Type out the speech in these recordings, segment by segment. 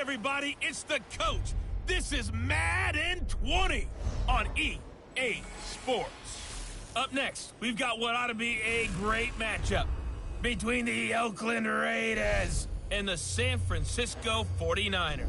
everybody, it's the coach. This is Madden 20 on EA Sports. Up next, we've got what ought to be a great matchup between the Oakland Raiders and the San Francisco 49ers.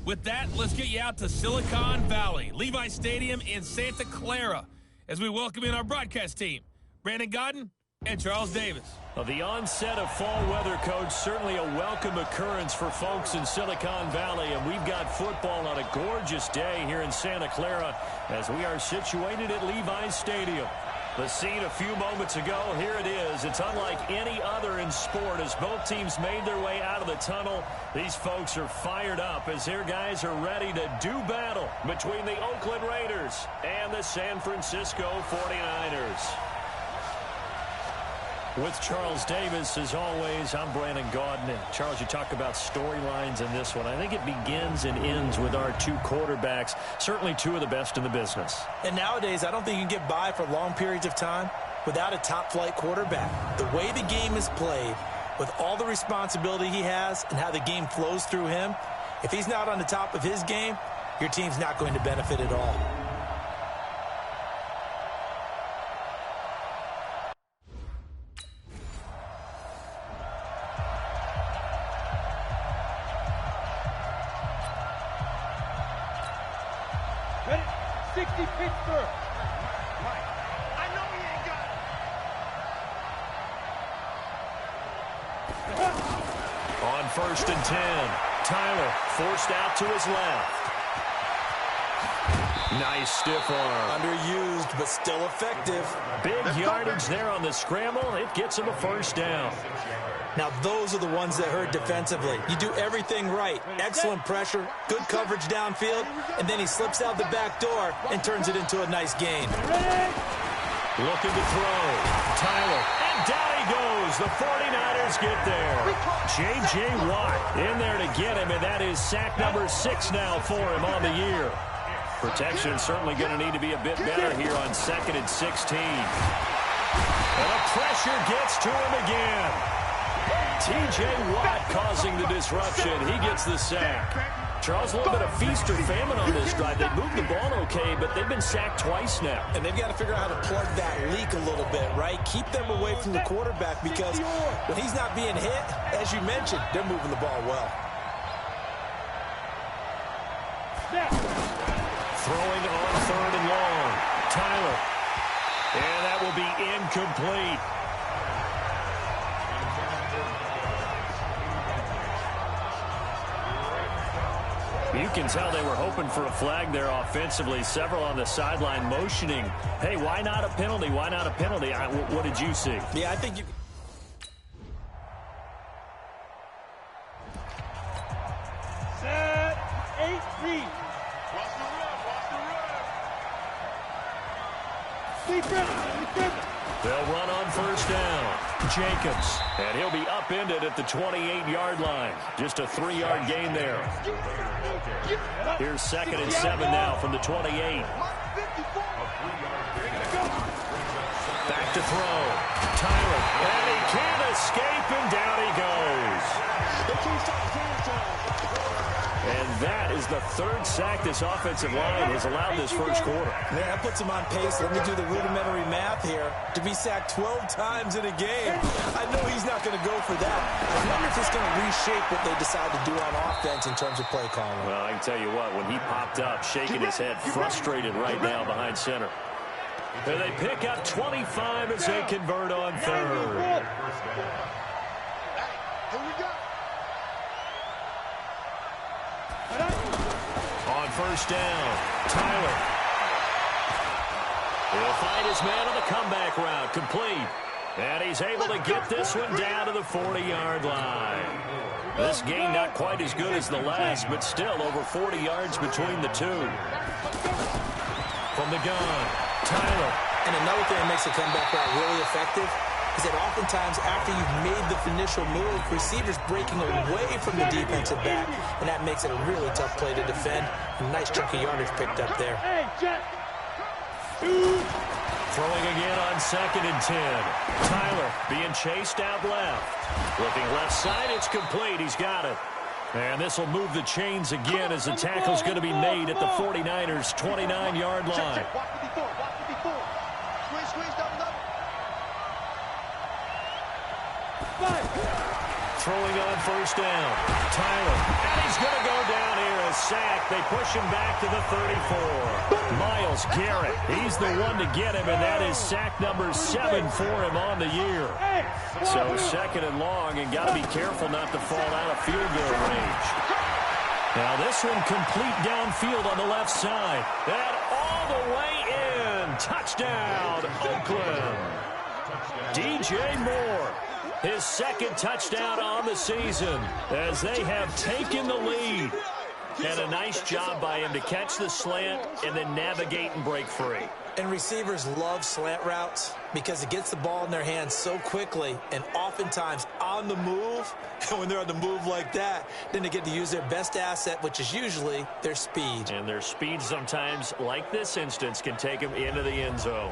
With that, let's get you out to Silicon Valley, Levi Stadium in Santa Clara, as we welcome in our broadcast team, Brandon Godden and Charles Davis. Well, the onset of fall weather, Coach, certainly a welcome occurrence for folks in Silicon Valley, and we've got football on a gorgeous day here in Santa Clara as we are situated at Levi Stadium. The scene a few moments ago, here it is. It's unlike any other in sport as both teams made their way out of the tunnel. These folks are fired up as their guys are ready to do battle between the Oakland Raiders and the San Francisco 49ers. With Charles Davis, as always, I'm Brandon Godden. And Charles, you talk about storylines in this one. I think it begins and ends with our two quarterbacks, certainly two of the best in the business. And nowadays, I don't think you can get by for long periods of time without a top-flight quarterback. The way the game is played, with all the responsibility he has and how the game flows through him, if he's not on the top of his game, your team's not going to benefit at all. On 1st and 10, Tyler forced out to his left. Nice stiff arm. Underused, but still effective. Big yardage there on the scramble. It gets him a first down. Now, those are the ones that hurt defensively. You do everything right. Excellent pressure, good coverage downfield, and then he slips out the back door and turns it into a nice gain. Looking to throw. Tyler. And down he goes. The 49ers get there. J.J. Watt in there to get him, and that is sack number 6 now for him on the year. Protection certainly going to need to be a bit better here on 2nd and 16. And the pressure gets to him again. T.J. Watt causing the disruption. He gets the sack. Charles, a little bit of feast or famine on this drive. They moved the ball okay, but they've been sacked twice now. And they've got to figure out how to plug that leak a little bit, right? Keep them away from the quarterback because when he's not being hit, as you mentioned, they're moving the ball well. Throwing on 3rd and long. Tyler. And that will be incomplete. You can tell they were hoping for a flag there offensively. Several on the sideline motioning, hey, why not a penalty? Why not a penalty? What did you see? Yeah, I think you... Set 18. They'll run on 1st down. Jacobs, and he'll be upended at the 28-yard line. Just a 3-yard gain there. Here's 2nd and 7 now from the 28. Back to throw. Tyler, and he can't escape, and down he goes. And that is the 3rd sack this offensive line has allowed this first quarter. Man, that puts him on pace. Let me do the rudimentary math here. To be sacked 12 times in a game, I know he's not going to go for that. I wonder if it's going to reshape what they decide to do on offense in terms of play calling. Well, I can tell you what, when he popped up, shaking his head, frustrated right now behind center. And they pick up 25 as they convert on 3rd. On 1st down, Tyler. He'll find his man on the comeback route, complete. And he's able to get this one down to the 40-yard line. This game not quite as good as the last, but still over 40 yards between the two. From the gun, Tyler. And another thing that makes a comeback route really effective is that oftentimes after you've made the initial move, receivers breaking away from the defensive back, and that makes it a really tough play to defend. A nice chunk of yardage picked up there. Throwing again on 2nd and 10. Tyler being chased out left. Looking left side, it's complete. He's got it. And this will move the chains again as the tackle's going to be made at the 49ers' 29-yard line. Throwing on first down. Tyler. And he's going to go down here. A sack. They push him back to the 34. Myles Garrett. He's the one to get him, and that is sack number 7 for him on the year. So second and long, and got to be careful not to fall out of field goal range. Now this one complete downfield on the left side. And all the way in. Touchdown, Oakland. DJ Moore. His second touchdown on the season as they have taken the lead. And a nice job by him to catch the slant and then navigate and break free. And receivers love slant routes because it gets the ball in their hands so quickly and oftentimes on the move. And when they're on the move like that, then they get to use their best asset, which is usually their speed. And their speed sometimes, like this instance, can take them into the end zone.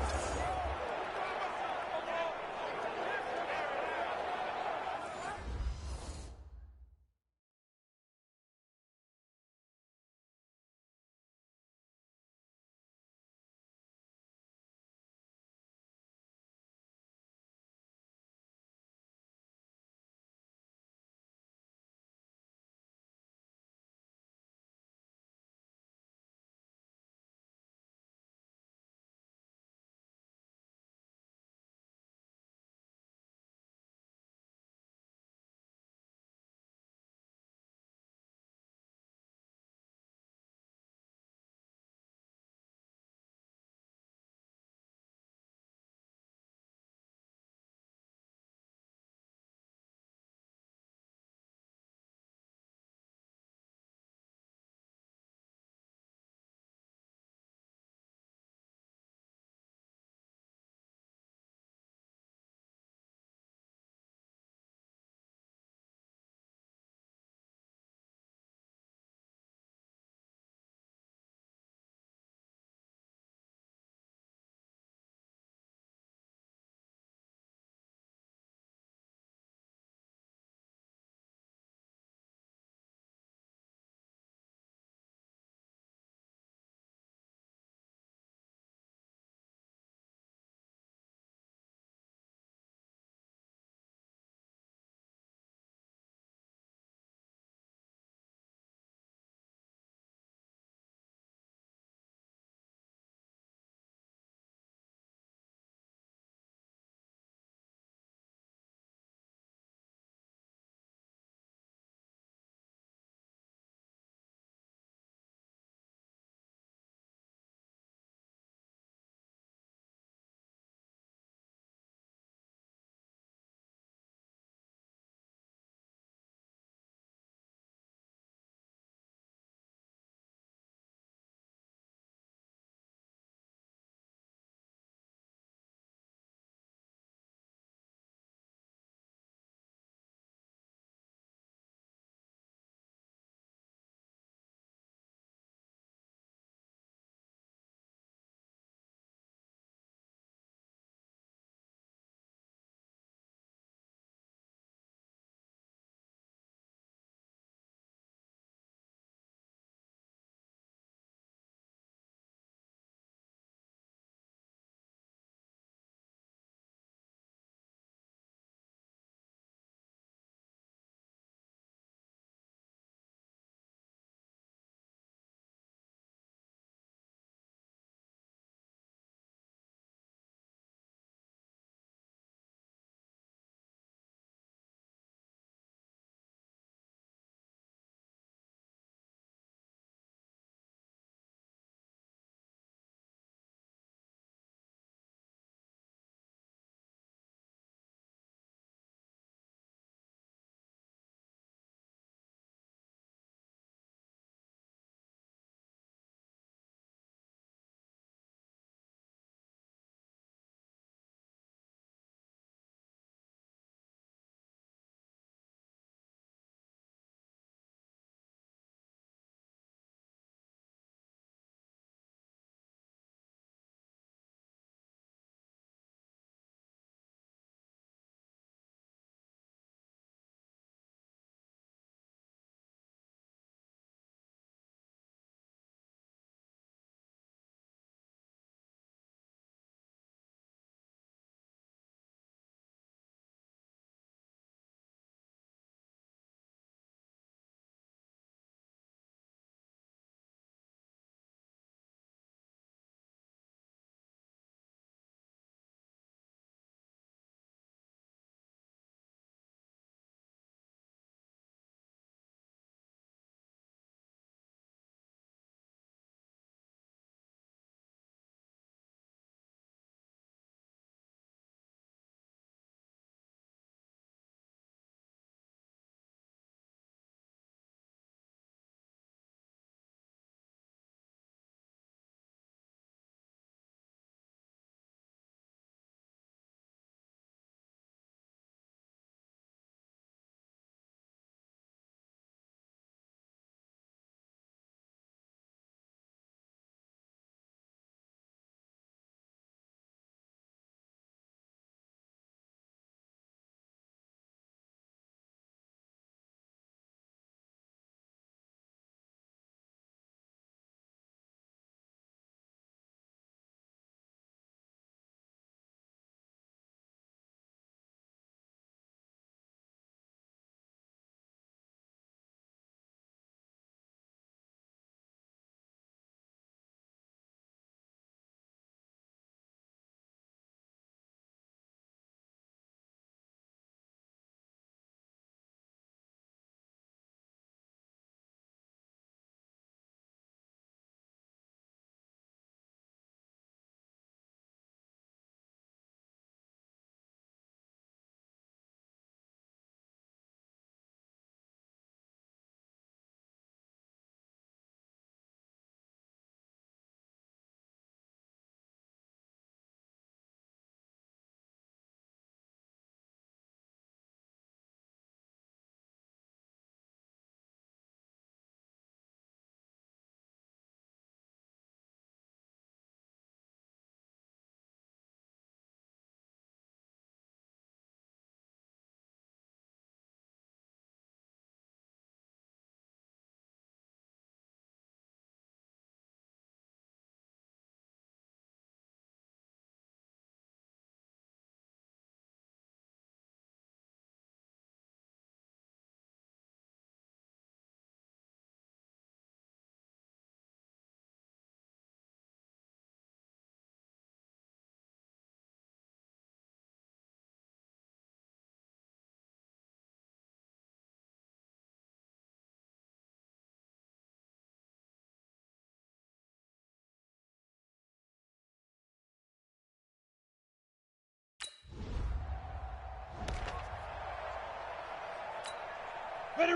Ready.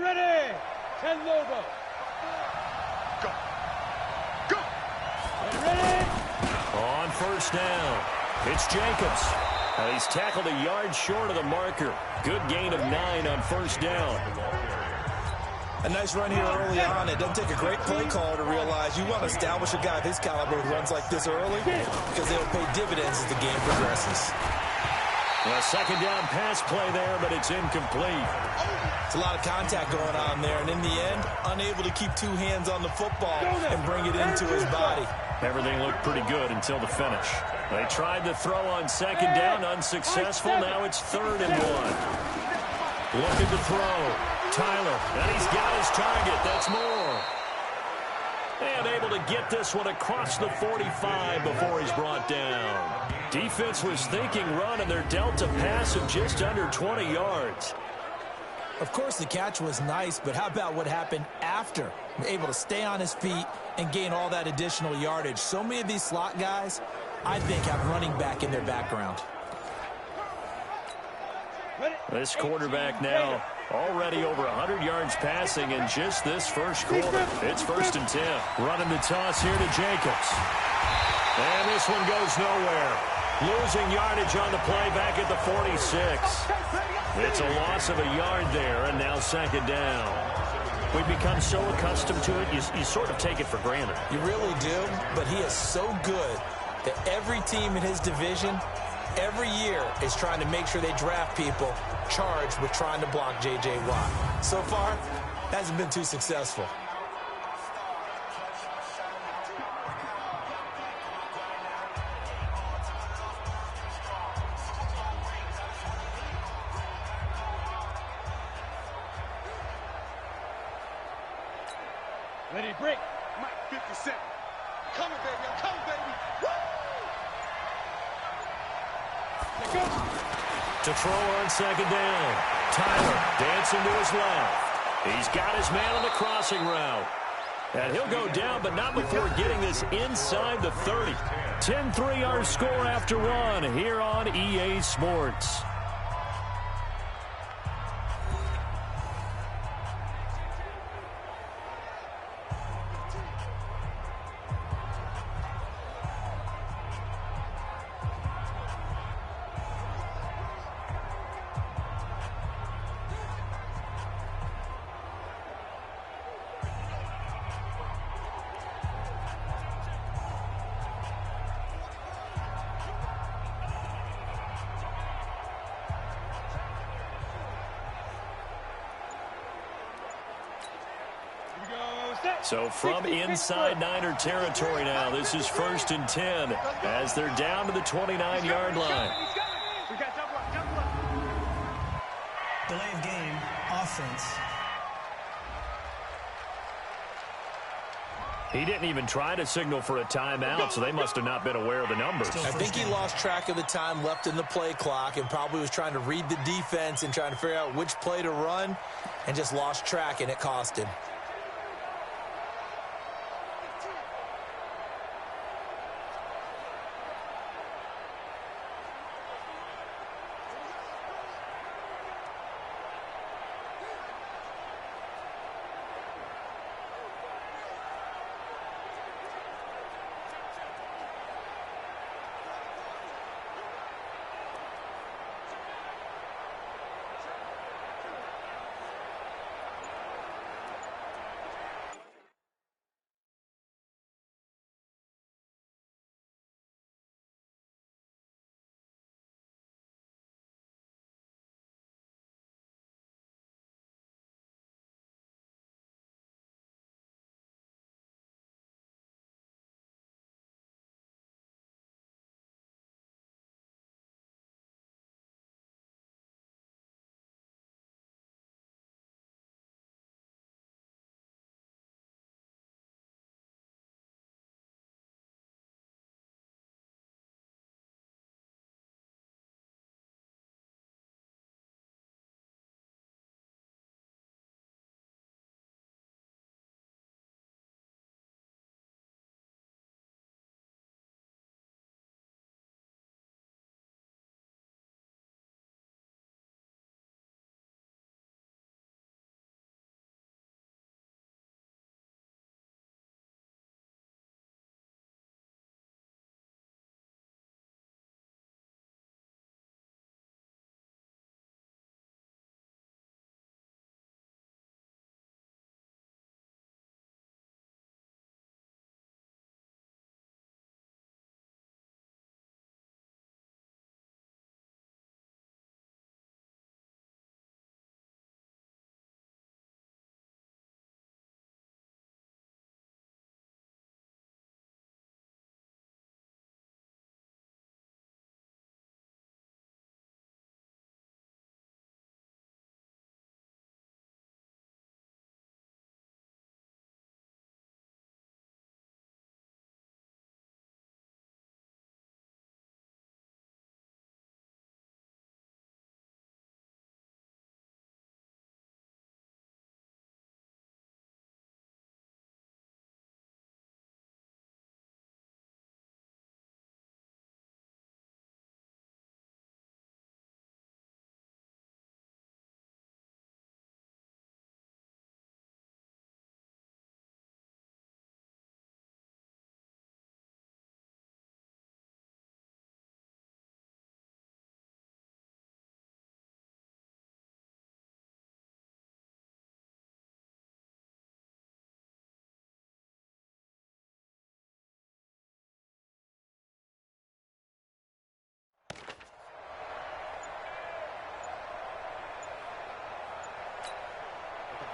10 logo. Go. Ready. On first down, it's Jacobs. He's tackled a yard short of the marker. Good gain of 9 on first down. A nice run here early on. It doesn't take a great play caller to realize you want to establish a guy of his caliber who runs like this early because they'll pay dividends as the game progresses. A second down pass play there, but it's incomplete. It's a lot of contact going on there, and in the end, unable to keep two hands on the football and bring it into his body. Everything looked pretty good until the finish. They tried to throw on second down, unsuccessful. Now it's 3rd and 1. Looking to throw. Tyler, and he's got his target. That's more. And able to get this one across the 45 before he's brought down. Defense was thinking run, and they're dealt a pass of just under 20 yards. Of course, the catch was nice, but how about what happened after? Able to stay on his feet and gain all that additional yardage. So many of these slot guys, I think, have running back in their background. This quarterback now already over 100 yards passing in just this first quarter. It's 1st and 10. Running the toss here to Jacobs. And this one goes nowhere. Losing yardage on the play back at the 46. It's a loss of a yard there, and now 2nd down. We've become so accustomed to it, you sort of take it for granted. You really do, but he is so good that every team in his division every year is trying to make sure they draft people charged with trying to block J.J. Watt. So far, hasn't been too successful. Ready, break. Mike, 57. Coming, baby. I'm coming, baby. Woo! To throw on 2nd down. Tyler dancing to his left. He's got his man on the crossing route. And he'll go down, but not before getting this inside the 30. 10-3 our score after 1 here on EA Sports. So from inside Niner territory now, this is 1st and 10 as they're down to the 29-yard line. Delay of game, offense. He didn't even try to signal for a timeout, so they must have not been aware of the numbers. I think he lost track of the time left in the play clock and probably was trying to read the defense and trying to figure out which play to run and just lost track, and it cost him.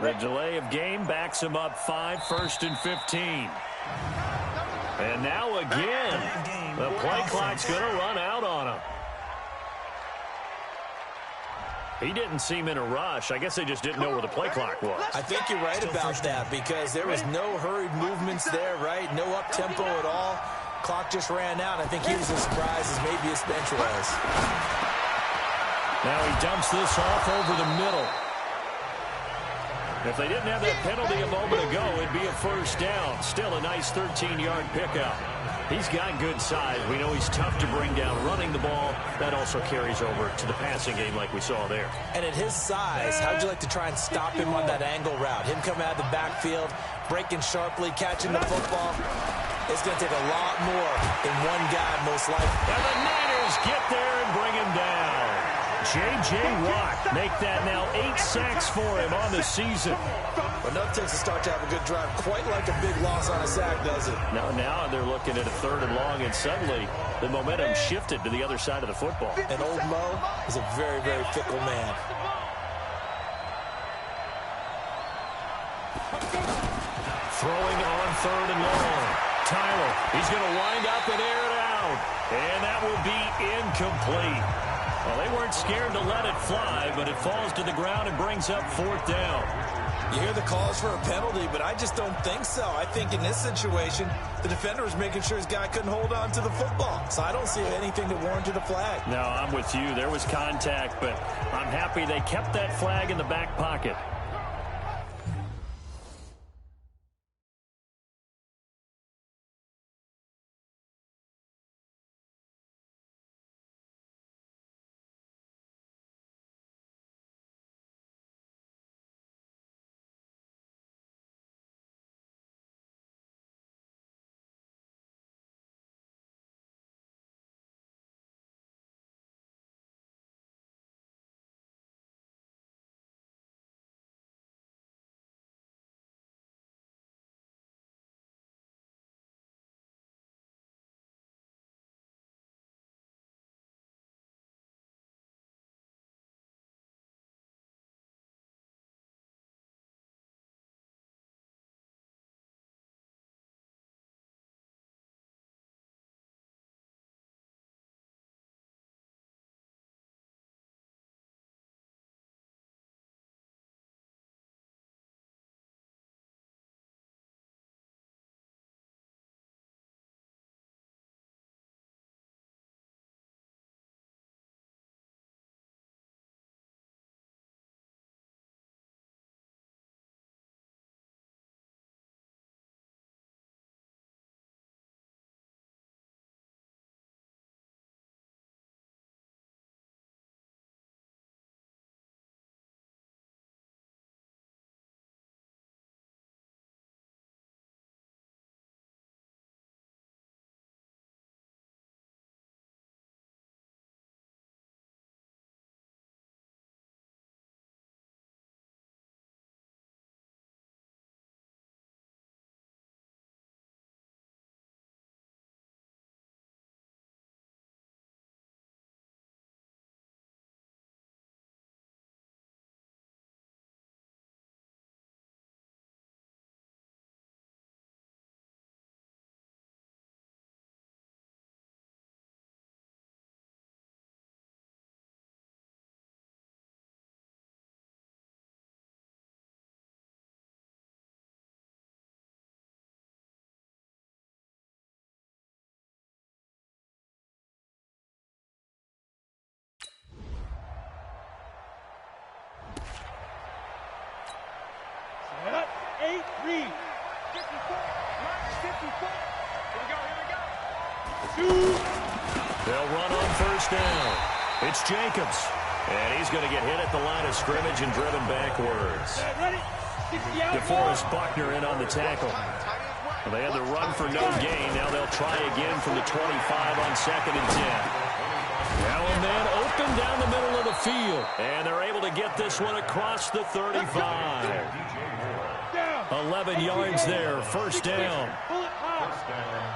The delay of game backs him up 5, 1st and 15. And now again, the play clock's going to run out on him. He didn't seem in a rush. I guess they just didn't know where the play clock was. I think you're right about that because there was no hurried movements there, right? No up-tempo at all. Clock just ran out. I think he was as surprised as maybe his bench was. Now he dumps this off over the middle. If they didn't have that penalty a moment ago, it'd be a first down. Still a nice 13-yard pickup. He's got good size. We know he's tough to bring down running the ball. That also carries over to the passing game like we saw there. And at his size, how'd you like to try and stop him on that angle route? Him coming out of the backfield, breaking sharply, catching the football. It's going to take a lot more than one guy, most likely. And the Niners get there and bring him down. J.J. Watt make that now 8 sacks for him on the season. Enough takes to start to have a good drive. Quite like a big loss on a sack, does it? Now they're looking at a 3rd and long, and suddenly the momentum shifted to the other side of the football. And old Mo is a very, very fickle man. Throwing on 3rd and long. Tyler, he's going to wind up and air it out. And that will be incomplete. Well, they weren't scared to let it fly, but it falls to the ground and brings up 4th down. You hear the calls for a penalty, but I just don't think so. I think in this situation, the defender was making sure his guy couldn't hold on to the football. So I don't see anything that warranted a flag. No, I'm with you. There was contact, but I'm happy they kept that flag in the back pocket. Set up, 8, read. 54, line 54. Here we go. 2. They'll run on 1st down. It's Jacobs. And he's going to get hit at the line of scrimmage and driven backwards. Ready? DeForest Buckner in on the tackle. Well, they had the run for no gain. Now they'll try again from the 25 on 2nd and 10. Now a man open down the middle of the field. And they're able to get this one across the 35. 11 yards there, 1st down.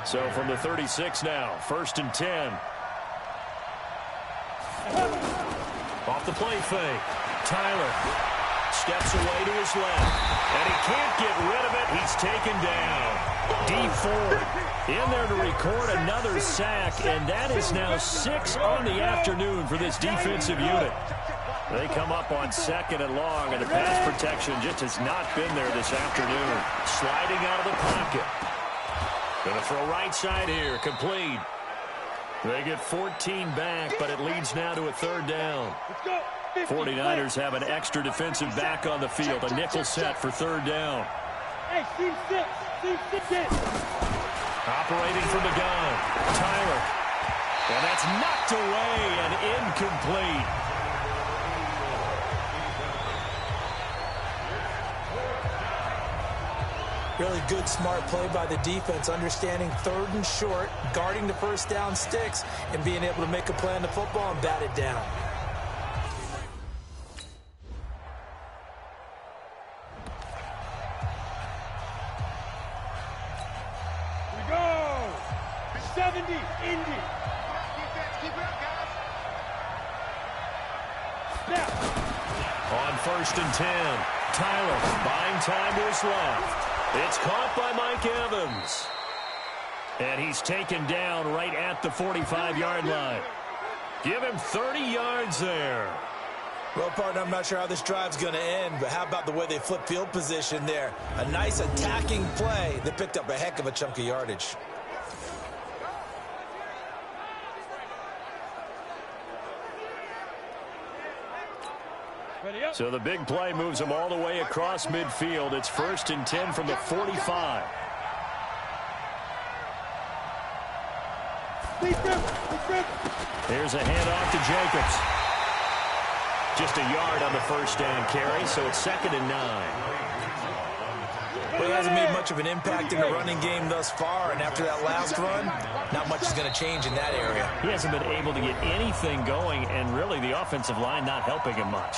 So from the 36 now, 1st and 10. Off the play fake. Tyler steps away to his left. And he can't get rid of it. He's taken down. D Ford in there to record another sack, and that is now 6 on the afternoon for this defensive unit. They come up on 2nd and long, and the pass protection just has not been there this afternoon. Sliding out of the pocket. Going to throw right side here, complete. They get 14 back, but it leads now to a 3rd down. 49ers have an extra defensive back on the field, a nickel set for 3rd down. Hey, C6. Operating from the gun, Tyler. And that's knocked away and incomplete. Really good, smart play by the defense, understanding 3rd and short, guarding the first down sticks, and being able to make a play on the football and bat it down. Here we go. 70, Indy. Keep it up, guys. Snap. On 1st and 10, Tyler buying time to his left. It's caught by Mike Evans. And he's taken down right at the 45-yard line. Give him 30 yards there. Well, partner, I'm not sure how this drive's going to end, but how about the way they flip field position there? A nice attacking play that picked up a heck of a chunk of yardage. So the big play moves them all the way across midfield. It's 1st and 10 from the 45. Here's a handoff to Jacobs. Just a yard on the first down carry, so it's 2nd and 9. Well, he hasn't made much of an impact in the running game thus far, and after that last run, not much is going to change in that area. He hasn't been able to get anything going, and really the offensive line not helping him much.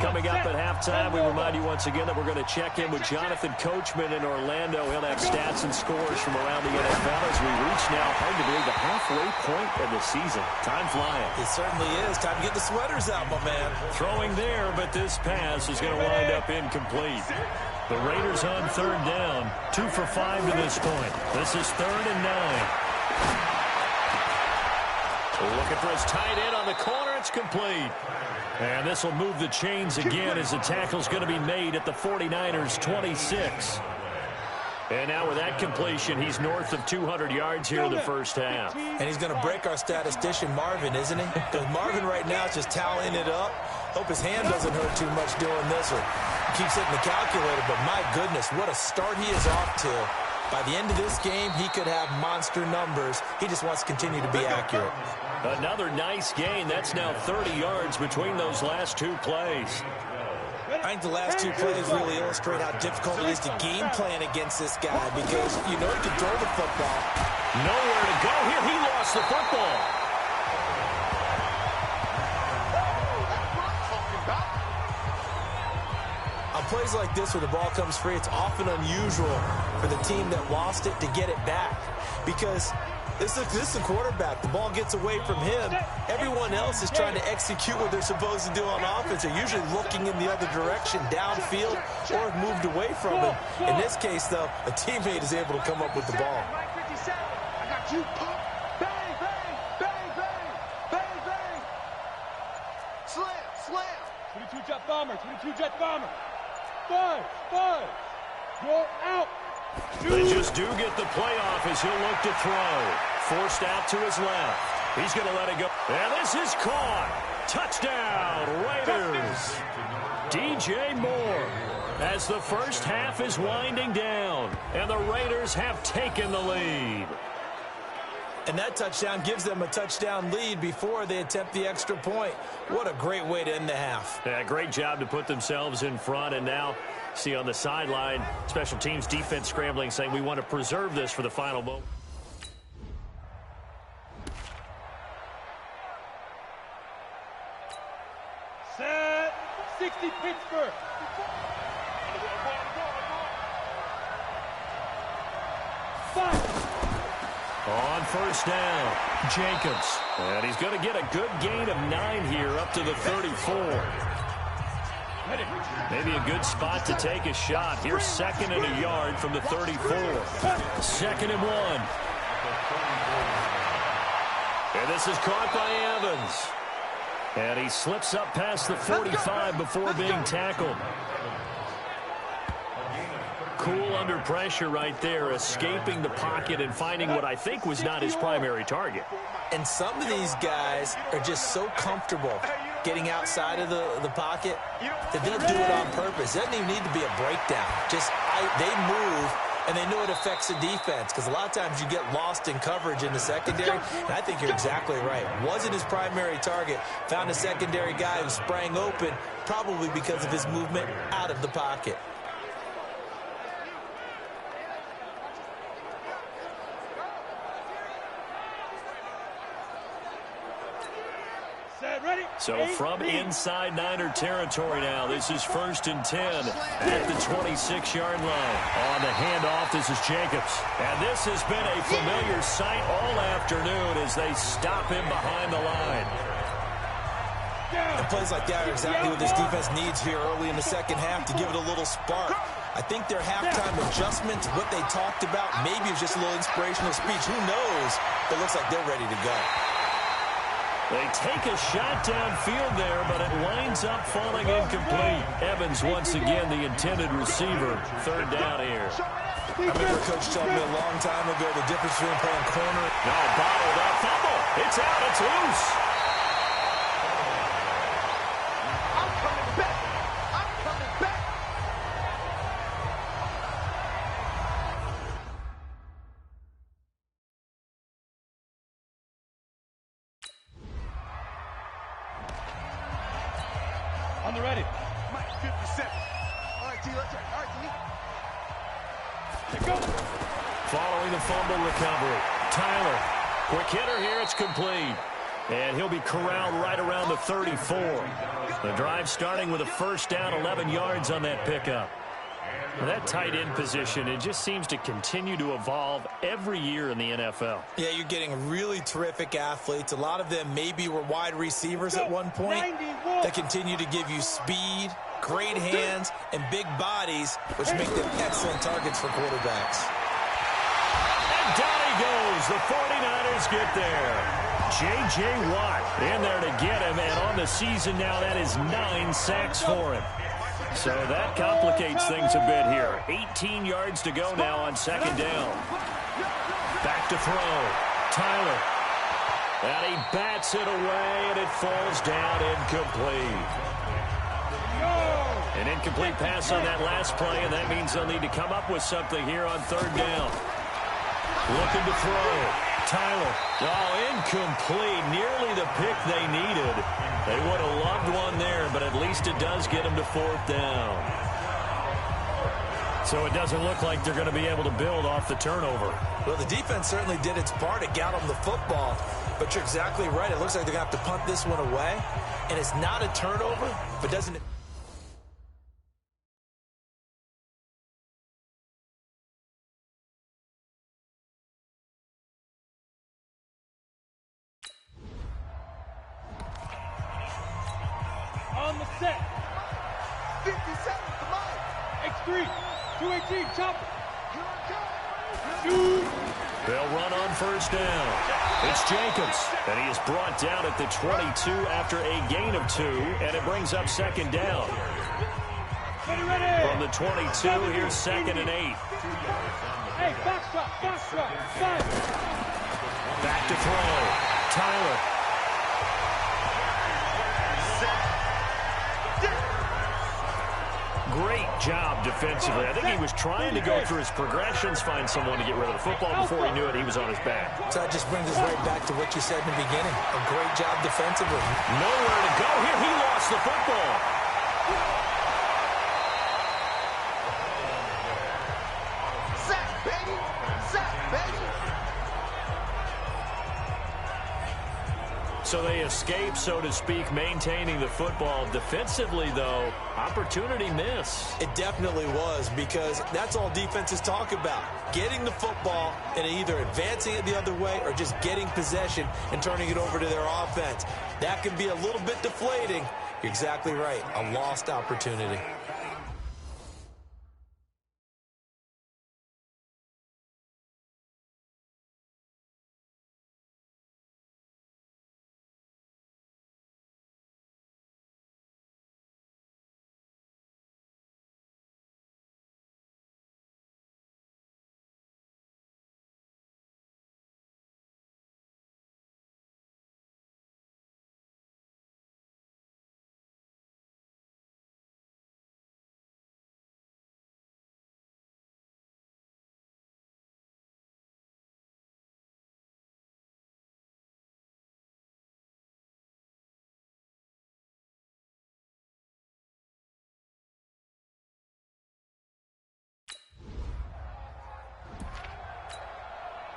Coming up at halftime, we remind you once again that we're going to check in with Jonathan Coachman in Orlando. He'll have stats and scores from around the NFL as we reach now, hard to believe, the halfway point of the season. Time flying. It certainly is. Time to get the sweaters out, my man. Throwing there, but this pass is going to wind up incomplete. The Raiders on 3rd down, 2 for 5 to this point. This is 3rd and 9. Looking for his tight end on the corner. It's complete. And this will move the chains again as the tackle's going to be made at the 49ers' 26. And now with that completion, he's north of 200 yards here in the first half. And he's going to break our statistician, Marvin, isn't he? Because Marvin right now is just tallying it up. Hope his hand doesn't hurt too much doing this or keeps hitting the calculator. But my goodness, what a start he is off to. By the end of this game, he could have monster numbers. He just wants to continue to be accurate. Another nice gain. That's now 30 yards between those last 2 plays. I think the last 2 plays really illustrate how difficult it is to game plan against this guy because you know he can throw the football. Nowhere to go here. He lost the football. On plays like this where the ball comes free, it's often unusual for the team that lost it to get it back because this is the quarterback. The ball gets away from him. Everyone else is trying to execute what they're supposed to do on offense. They're usually looking in the other direction, downfield, or have moved away from him. In this case, though, a teammate is able to come up with the ball. I got you. Bang, bang, bang, bang, bang, bang. Slam, slam. 22 jet bomber, 22 jet bomber. 5, you're out. They just do get the playoff as he'll look to throw. Forced out to his left. He's going to let it go. And this is caught. Touchdown, Raiders. DJ Moore as the first half is winding down. And the Raiders have taken the lead. And that touchdown gives them a touchdown lead before they attempt the extra point. What a great way to end the half. Yeah, great job to put themselves in front. And now, see on the sideline, special teams defense scrambling, saying we want to preserve this for the final moment. Set. 60 Pittsburgh. On first down, Jacobs. And he's going to get a good gain of 9 here up to the 34. Maybe a good spot to take a shot. Here's 2nd and a yard from the 34. 2nd and 1. And this is caught by Evans. And he slips up past the 45 before being tackled. Cool under pressure right there, escaping the pocket and finding what I think was not his primary target. And some of these guys are just so comfortable getting outside of the pocket that they'll do it on purpose. It doesn't even need to be a breakdown. They move, and they know it affects the defense because a lot of times you get lost in coverage in the secondary, and I think you're exactly right. Wasn't his primary target. Found a secondary guy who sprang open, probably because of his movement out of the pocket. So from inside Niner territory now, this is 1st and 10 at the 26-yard line. On the handoff, this is Jacobs. And this has been a familiar sight all afternoon as they stop him behind the line. And plays like that are exactly what this defense needs here early in the second half to give it a little spark. I think their halftime adjustments, what they talked about, maybe it was just a little inspirational speech. Who knows? But it looks like they're ready to go. They take a shot downfield there, but it winds up falling incomplete. Evans, once again, the intended receiver. 3rd down here. I remember a coach told me a long time ago the difference between playing corner. No, bottled up. Fumble. It's out. It's loose. I'm coming back. I'm coming back. On the ready. Mike, 50 seconds. All right, T, let's check. All right, T. Go. Following the fumble recovery, Tyler. Quick hitter here. It's complete. And he'll be corralled right around the 34. The drive starting with a 1st down, 11 yards on that pickup. That tight end position, it just seems to continue to evolve every year in the NFL. Yeah, you're getting really terrific athletes. A lot of them maybe were wide receivers at one point that continue to give you speed, great hands, and big bodies, which make them excellent targets for quarterbacks. And down he goes. The 49ers get there. J.J. Watt in there to get him, and on the season now, that is 9 sacks for him. So that complicates things a bit here. 18 yards to go now on 2nd down. Back to throw. Tyler. And he bats it away, and it falls down incomplete. An incomplete pass on that last play, and that means they'll need to come up with something here on 3rd down. Looking to throw. Tyler. Oh, incomplete. Nearly the pick they needed. They would have loved one there, but at least it does get them to 4th down. So it doesn't look like they're going to be able to build off the turnover. Well, the defense certainly did its part to get them the football, but you're exactly right. It looks like they're going to have to punt this one away, and it's not a turnover, but doesn't it? On the set. 50 seconds to Mike. X3. 218. Chopper. Here I come. Shoot. They'll run on 1st down. It's Jacobs, and he is brought down at the 22 after a gain of 2, and it brings up 2nd down. Ready. From the 22, here's 2nd and 8. Hey, box drop. 5. Back to throw. Tyler. Great job defensively. I think he was trying to go through his progressions, find someone to get rid of the football. Before he knew it, he was on his back. So that just brings us right back to what you said in the beginning. A great job defensively. Nowhere to go here. He lost the football. Sack, baby. Sack, baby. So they escape, so to speak, maintaining the football. Defensively, though, opportunity miss. It definitely was, because that's all defenses talk about. Getting the football and either advancing it the other way or just getting possession and turning it over to their offense. That can be a little bit deflating. You're exactly right. A lost opportunity.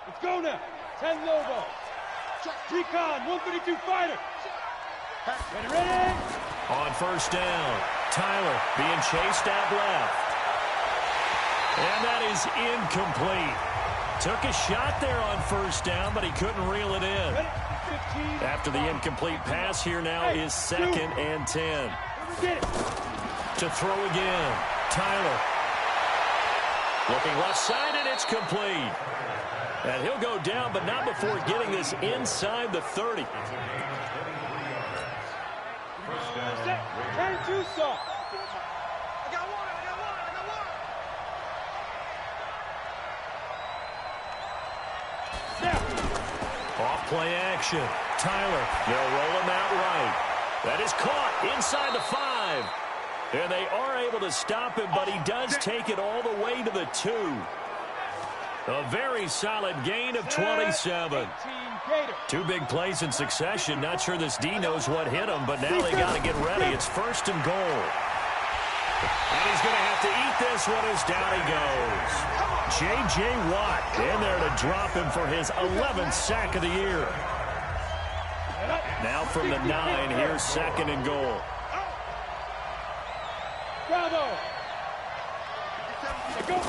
Let's go now. 10 Lobo. Recon, 132 fighter. Ready? On first down, Tyler being chased out left. And that is incomplete. Took a shot there on first down, but he couldn't reel it in. After the incomplete pass, here now is 2nd and 10. To throw again, Tyler. Looking left side, and it's complete. And he'll go down, but not before getting this inside the 30. Turn two soft. Off play action. Tyler, they'll roll him out right. That is caught inside the 5. And they are able to stop him, but he does take it all the way to the 2. A very solid gain of 27. 2 big plays in succession. Not sure this D knows what hit him, but now they got to get ready. It's 1st and goal. And he's going to have to eat this one as down he goes. J.J. Watt in there to drop him for his 11th sack of the year. Now from the 9, here's 2nd and goal. Bravo. Go.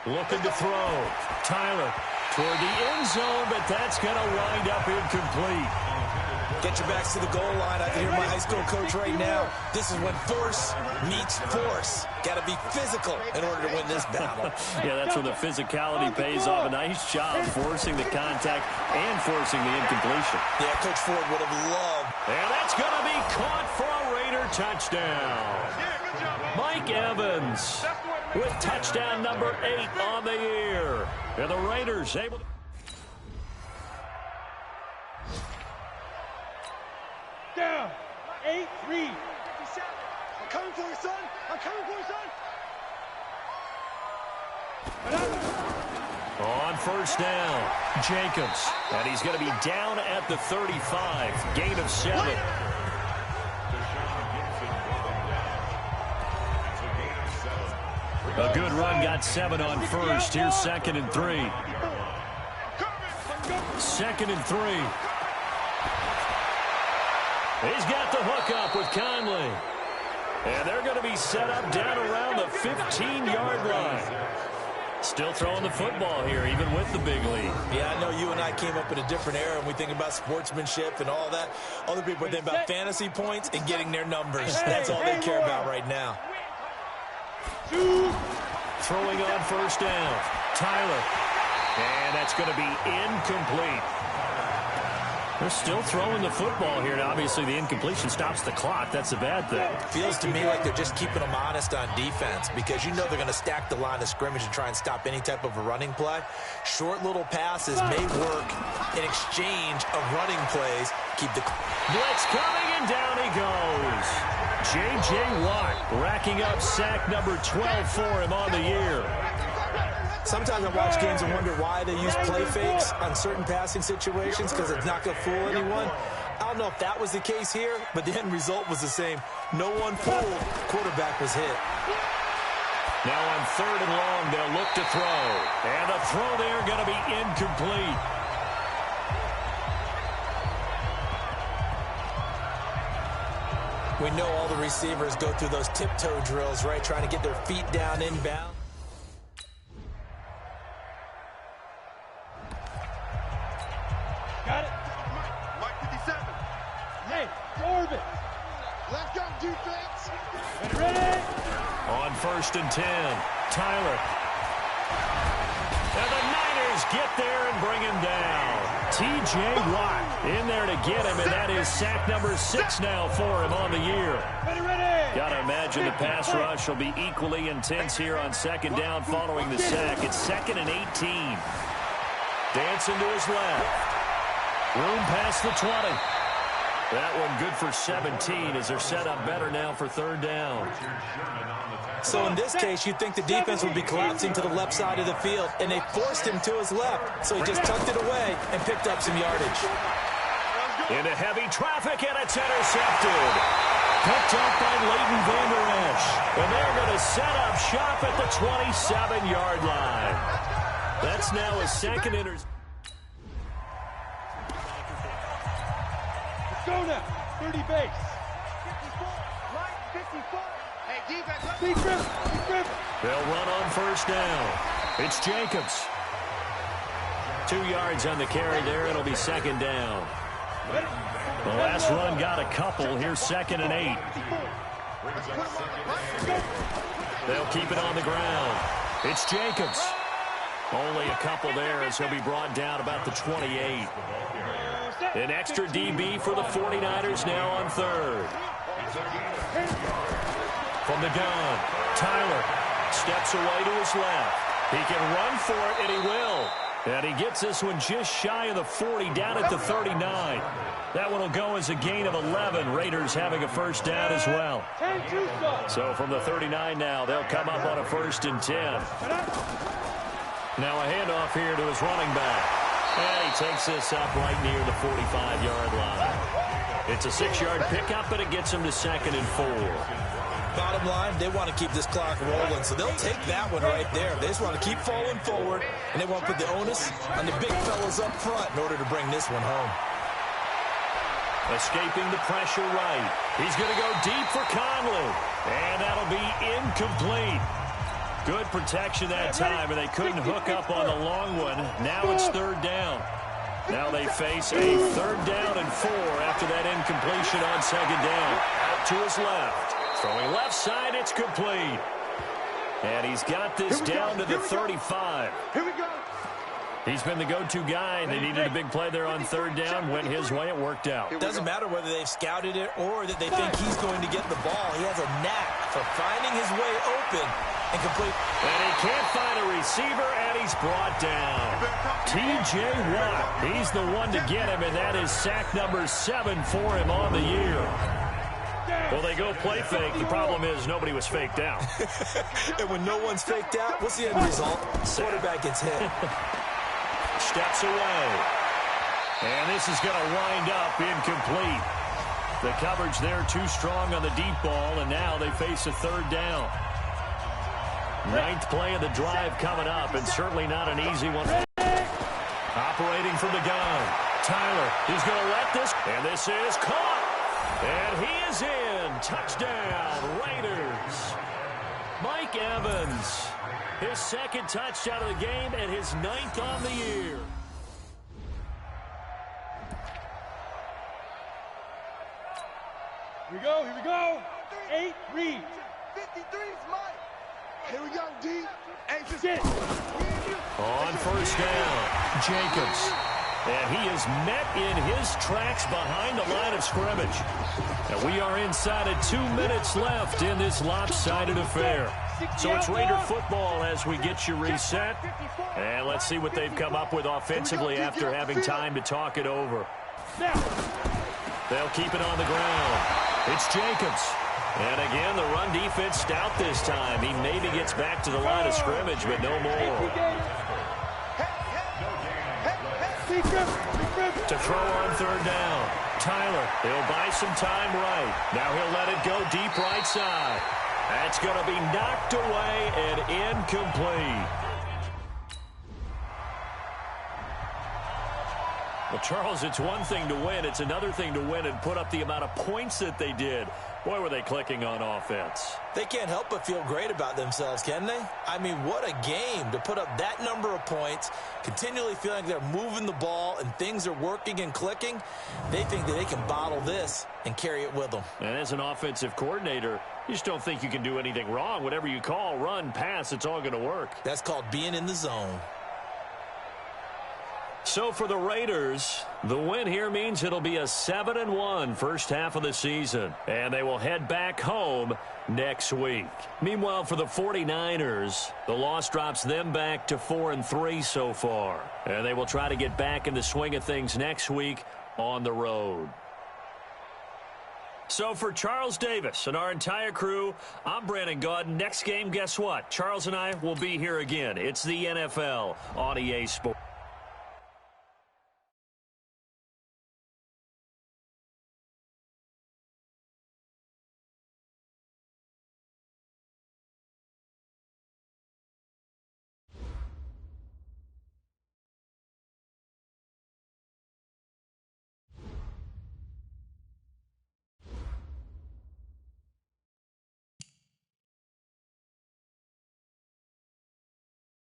Looking to throw. Tyler toward the end zone, but that's going to wind up incomplete. Get your backs to the goal line. I can hear my high school coach right now. This is when force meets force. Got to be physical in order to win this battle. Yeah, that's where the physicality pays off. A nice job forcing the contact and forcing the incompletion. Yeah, Coach Ford would have loved. And that's going to be caught for a Raider touchdown. Mike Evans with touchdown number 8 on the year. And the Raiders able to... Down. 8-3. I'm coming for you, son. I'm coming for you, son. On first down, Jacobs. And he's going to be down at the 35. Gain of 7. A good run, got 7 on first. Here's 2nd and 3. 2nd and 3. He's got the hook up with Conley. And they're going to be set up down around the 15-yard line. Still throwing the football here, even with the big lead. Yeah, I know you and I came up in a different era, and we think about sportsmanship and all that. Other people think about fantasy points and getting their numbers. That's all they care about right now. Throwing on first down. Tyler. And that's going to be incomplete. They're still throwing the football here. Now, obviously, the incompletion stops the clock. That's a bad thing. Feels to me like they're just keeping them honest on defense because you know they're going to stack the line of scrimmage and try and stop any type of a running play. Short little passes may work in exchange of running plays. Keep the blitz coming, and down he goes. J.J. Watt racking up sack number 12 for him on the year. Sometimes I watch games and wonder why they use play fakes on certain passing situations because it's not going to fool anyone. I don't know if that was the case here, but the end result was the same. No one fooled. Quarterback was hit. Now on 3rd and long, they'll look to throw. And the throw there going to be incomplete. We know all the receivers go through those tiptoe drills, right, trying to get their feet down inbound. Got it. Mike 57. Hey, Corbin. Left gun defense. Ready. On 1st and 10, Tyler. And the Niners get there and bring him down. T.J. Watt in there to get him, and that is sack number 6 now for him on the year. Got to imagine the pass rush will be equally intense here on 2nd down following the sack. It's 2nd and 18. Dancing to his left. Room past the 20. That one good for 17 as they're set up better now for 3rd down. So in this case, you'd think the defense would be collapsing to the left side of the field, and they forced him to his left. So he just tucked it away and picked up some yardage. Into heavy traffic, and it's intercepted. Picked up by Leighton Vander Esch. And they're going to set up shop at the 27-yard line. That's now a 2nd interception. Go now. 30 base. 54. Right, 54. Hey, defense. Be driven. They'll run on 1st down. It's Jacobs. 2 yards on the carry there. It'll be 2nd down. The last run got a couple. Here's 2nd and 8. They'll keep it on the ground. It's Jacobs. Only a couple there as he'll be brought down about the 28. An extra DB for the 49ers now on 3rd. From the gun, Tyler steps away to his left. He can run for it, and he will. And he gets this one just shy of the 40, down at the 39. That one will go as a gain of 11. Raiders having a 1st down as well. So from the 39 now, they'll come up on a 1st and 10. Now a handoff here to his running back. And he takes this up right near the 45-yard line. It's a 6-yard pickup, but it gets him to 2nd and 4. Bottom line, they want to keep this clock rolling, so they'll take that one right there. They just want to keep falling forward, and they want to put the onus on the big fellas up front in order to bring this one home. Escaping the pressure right. He's going to go deep for Conley, and that'll be incomplete. Good protection that time, and they couldn't hook up on the long one. Now it's 3rd down. Now they face a 3rd down and 4 after that incompletion on 2nd down. Out to his left. Throwing left side, it's complete. And he's got this down to the 35. Here we go. He's been the go-to guy. They needed a big play there on 3rd down. Went his way. It worked out. It doesn't matter whether they've scouted it or that they think he's going to get the ball. He has a knack for finding his way open and complete. And he can't find a receiver, and he's brought down. T.J. Watt, he's the one to get him, and that is sack number 7 for him on the year. Well, they go play fake. The problem is nobody was faked out. And when no one's faked out, what's the end result? Quarterback gets hit. Steps away. And this is going to wind up incomplete. The coverage there too strong on the deep ball, and now they face a 3rd down. 9th play of the drive coming up, and certainly not an easy one. Operating from the gun. Tyler, he's going to let this, and this is caught. And he is in. Touchdown, Raiders. Mike Evans, his second touchdown of the game and his 9th on the year. Here we go. 8, read. 53's Mike. Here we go, D. 8, on first down, Jacobs. And he is met in his tracks behind the line of scrimmage. And we are inside of 2 minutes left in this lopsided affair. So it's Raider football as we get you reset. And let's see what they've come up with offensively after having time to talk it over. They'll keep it on the ground. It's Jacobs. And again, the run defense stout this time. He maybe gets back to the line of scrimmage, but no more. To throw on third down. Tyler, he'll buy some time right. Now he'll let it go deep right side. That's going to be knocked away and incomplete. Well, Charles, it's one thing to win. It's another thing to win and put up the amount of points that they did. Boy, were they clicking on offense. They can't help but feel great about themselves, can they? I mean, what a game to put up that number of points, continually feeling they're moving the ball and things are working and clicking. They think that they can bottle this and carry it with them. And as an offensive coordinator, you just don't think you can do anything wrong. Whatever you call, run, pass, it's all going to work. That's called being in the zone. So for the Raiders, the win here means it'll be a 7-1 first half of the season. And they will head back home next week. Meanwhile, for the 49ers, the loss drops them back to 4-3 so far. And they will try to get back in the swing of things next week on the road. So for Charles Davis and our entire crew, I'm Brandon Gaudin. Next game, guess what? Charles and I will be here again. It's the NFL on EA Sports.